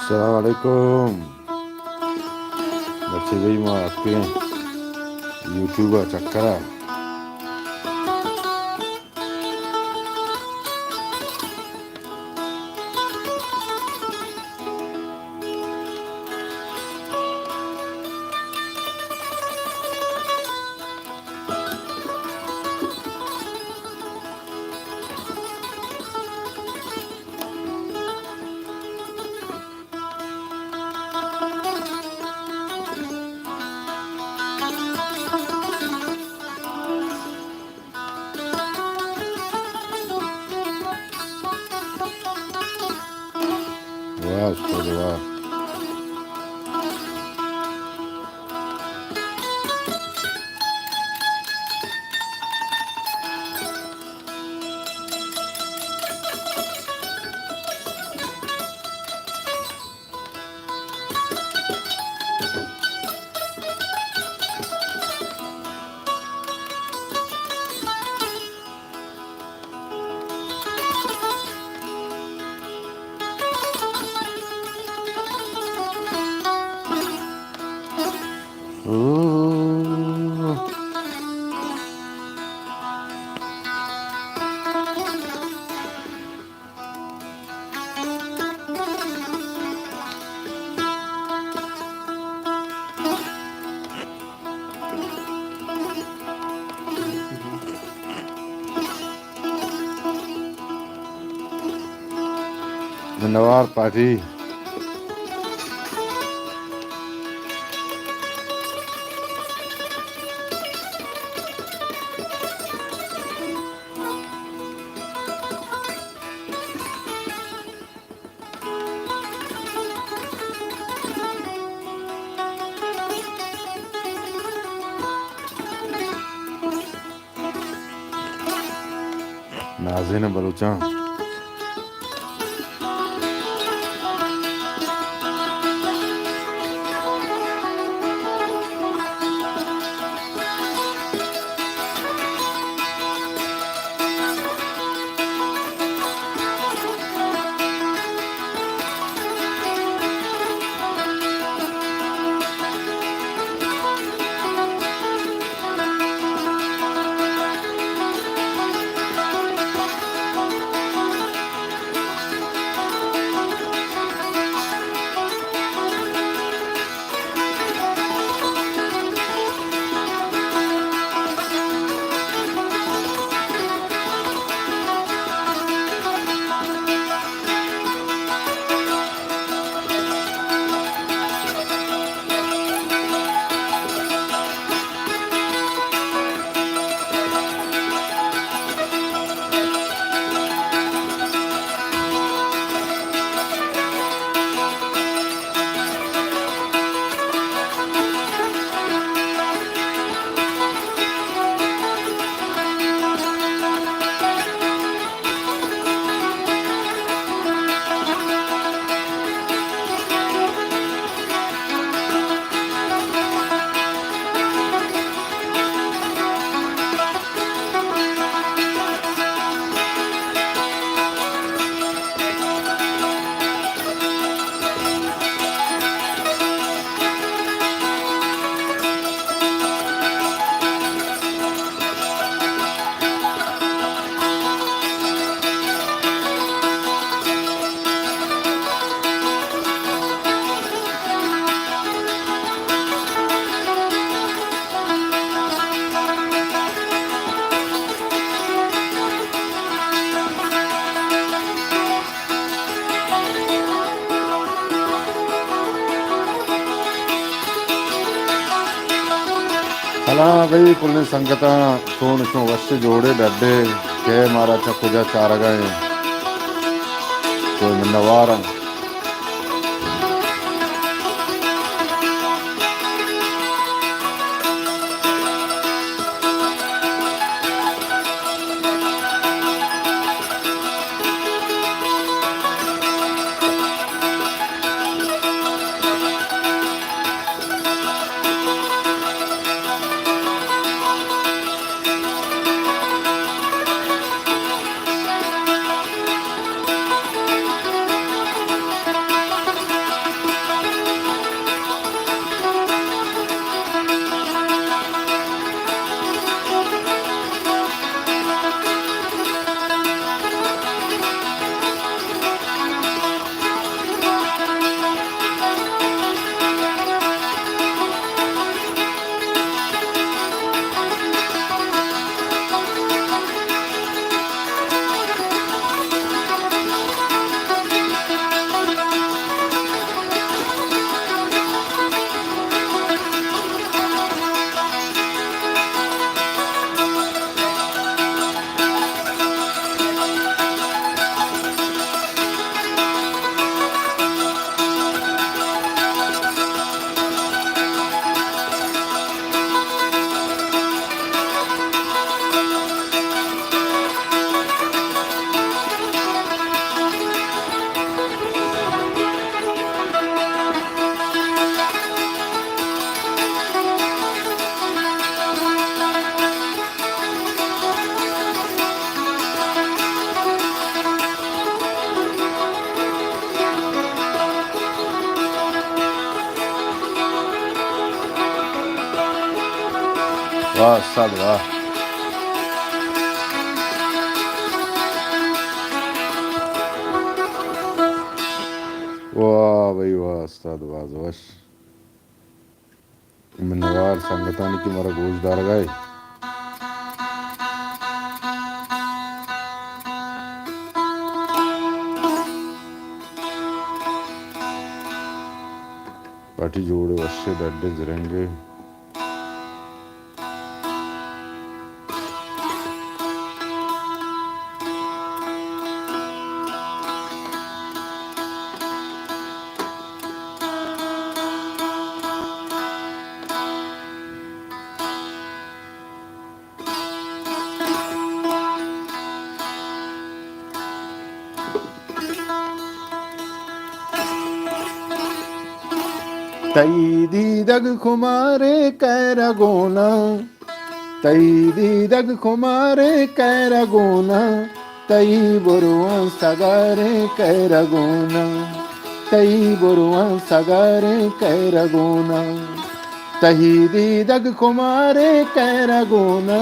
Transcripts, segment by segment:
السلام عليكم. बच्चे भाई मैं आपके यूट्यूबर चक्कर है. वाह उस्ताद वाह. धन्यवाद पाजी. नाज़रीन बलूचा हाँ भाई पुण्य संगता सोन चो वश जोड़े डडे के मारा चकुजा चार गए तो नवारा वाह उस्ताद वाह। वाह भाई वाह उस्ताद वाह बस मिनवार संगतान की मरा गोशदार गए पार्टी जोड़े वश्य बैठे जरेंगे तई दीदग खुमारे कैरगोना तई दीदग खुमारे कैरगोना तई बुरुआ सगारे कैरगोना तई बुरुआ सगारे कैरगोना तही दीदग खुमारे कैरगोना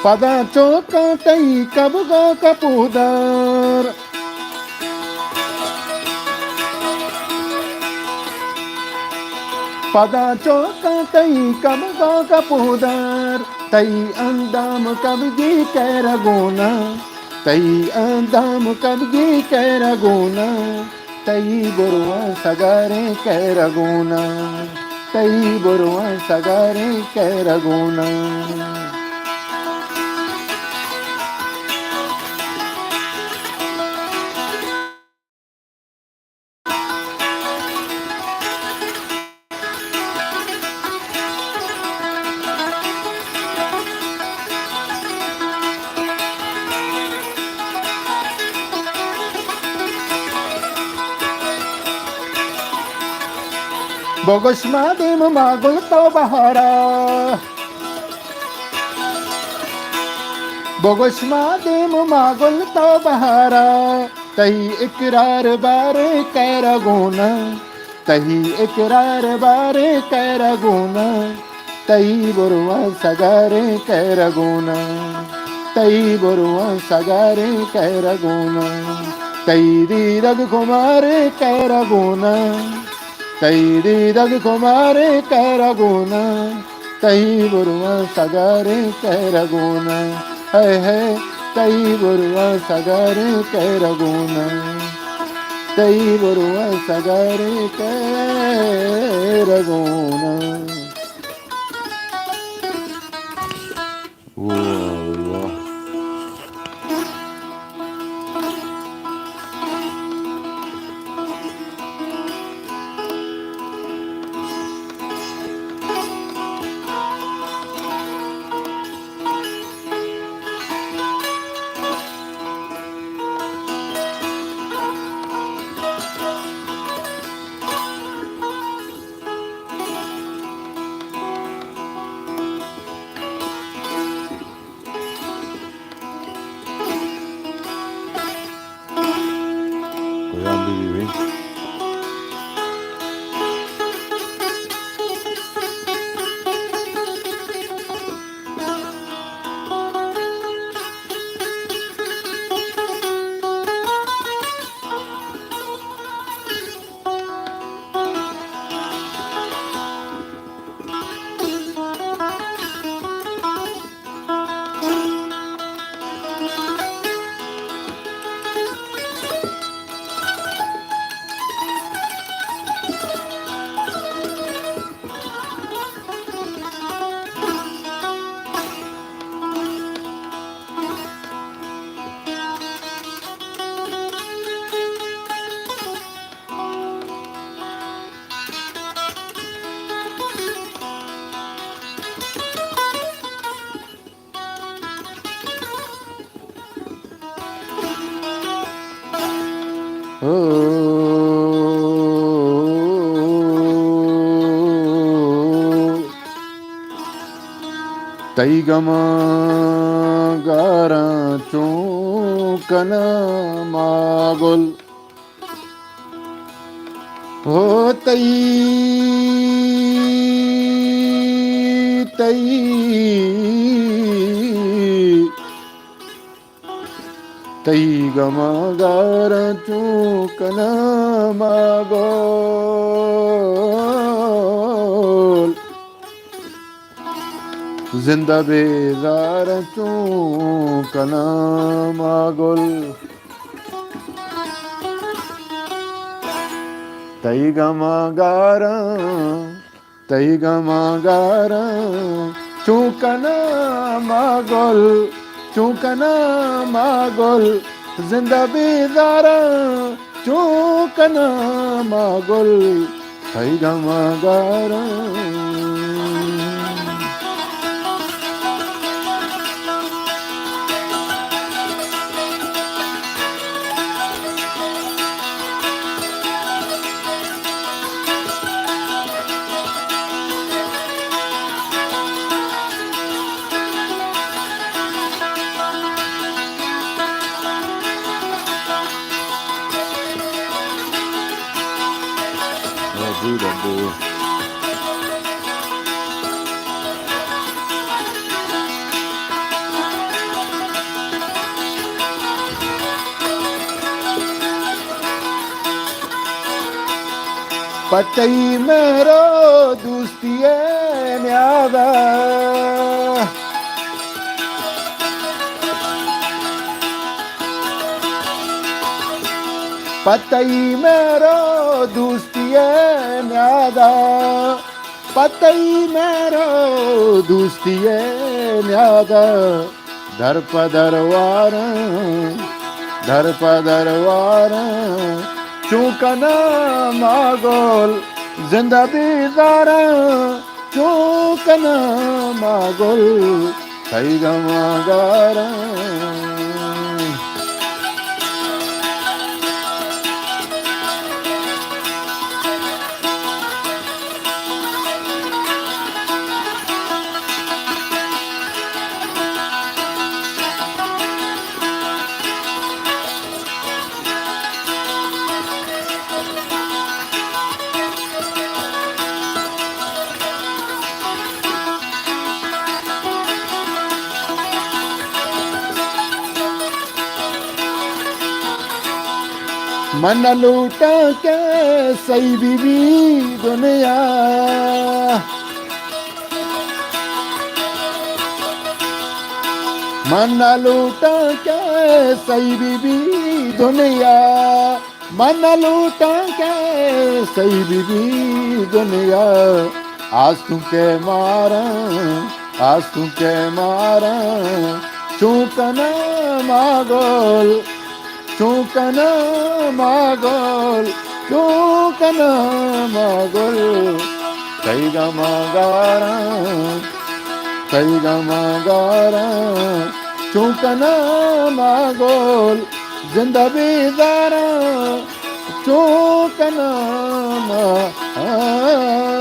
पदा चौका तई कबगा कपूदार पदा चौका तई कबगा कपूदार तई अंदाम कबगी कैरगोना तई अंदाम कबगी कैरगोना तई बुरुआ सगारे कैरगोना तई बुरुआ सगारे कैरगोना Bogosma dem magul to bahara Bogosma dem magul to bahara Tahi ikrar bare kairagona Tahi ikrar bare kairagona Tahi burwa sagare kairagona Tahi burwa sagare kairagona Tahi dirag kumare kairagona तई दीदग कुमारे कैरगोना तई बुरुआ सगारे कैरगोना है तई बुरुआ सगारे कैरगोना तई बुरुआ सगारे कैरगोना हो तई गमा गारा चूकन मागुल हो तई तई तई गमा गारा चूकन मागुल जिंदा बेजार चूकन मागुल तई गमा गारा चूकन मागुल जिंदा बेजारा चूकन मागुल तई गमा गारा पतई मेरो दोस्तिए न्यादा पतई मेरो दोस्तिए न्यादा पतई मेरो दोस्तिए न्यादा दर पदरवार चूकन मागुल जिंदा बेजारा चूकन मागुल तई गमा गारा मन लूटा के सही बीबी दुनिया मन लूटा के सही बीबी दुनिया मन लूटा के सही बीबी दुनिया आज तू के मारा चूकन मागुल चूकन मागुल तई गमा गारा चूकन मागुल जिंदा बेजारा चूकन मागुल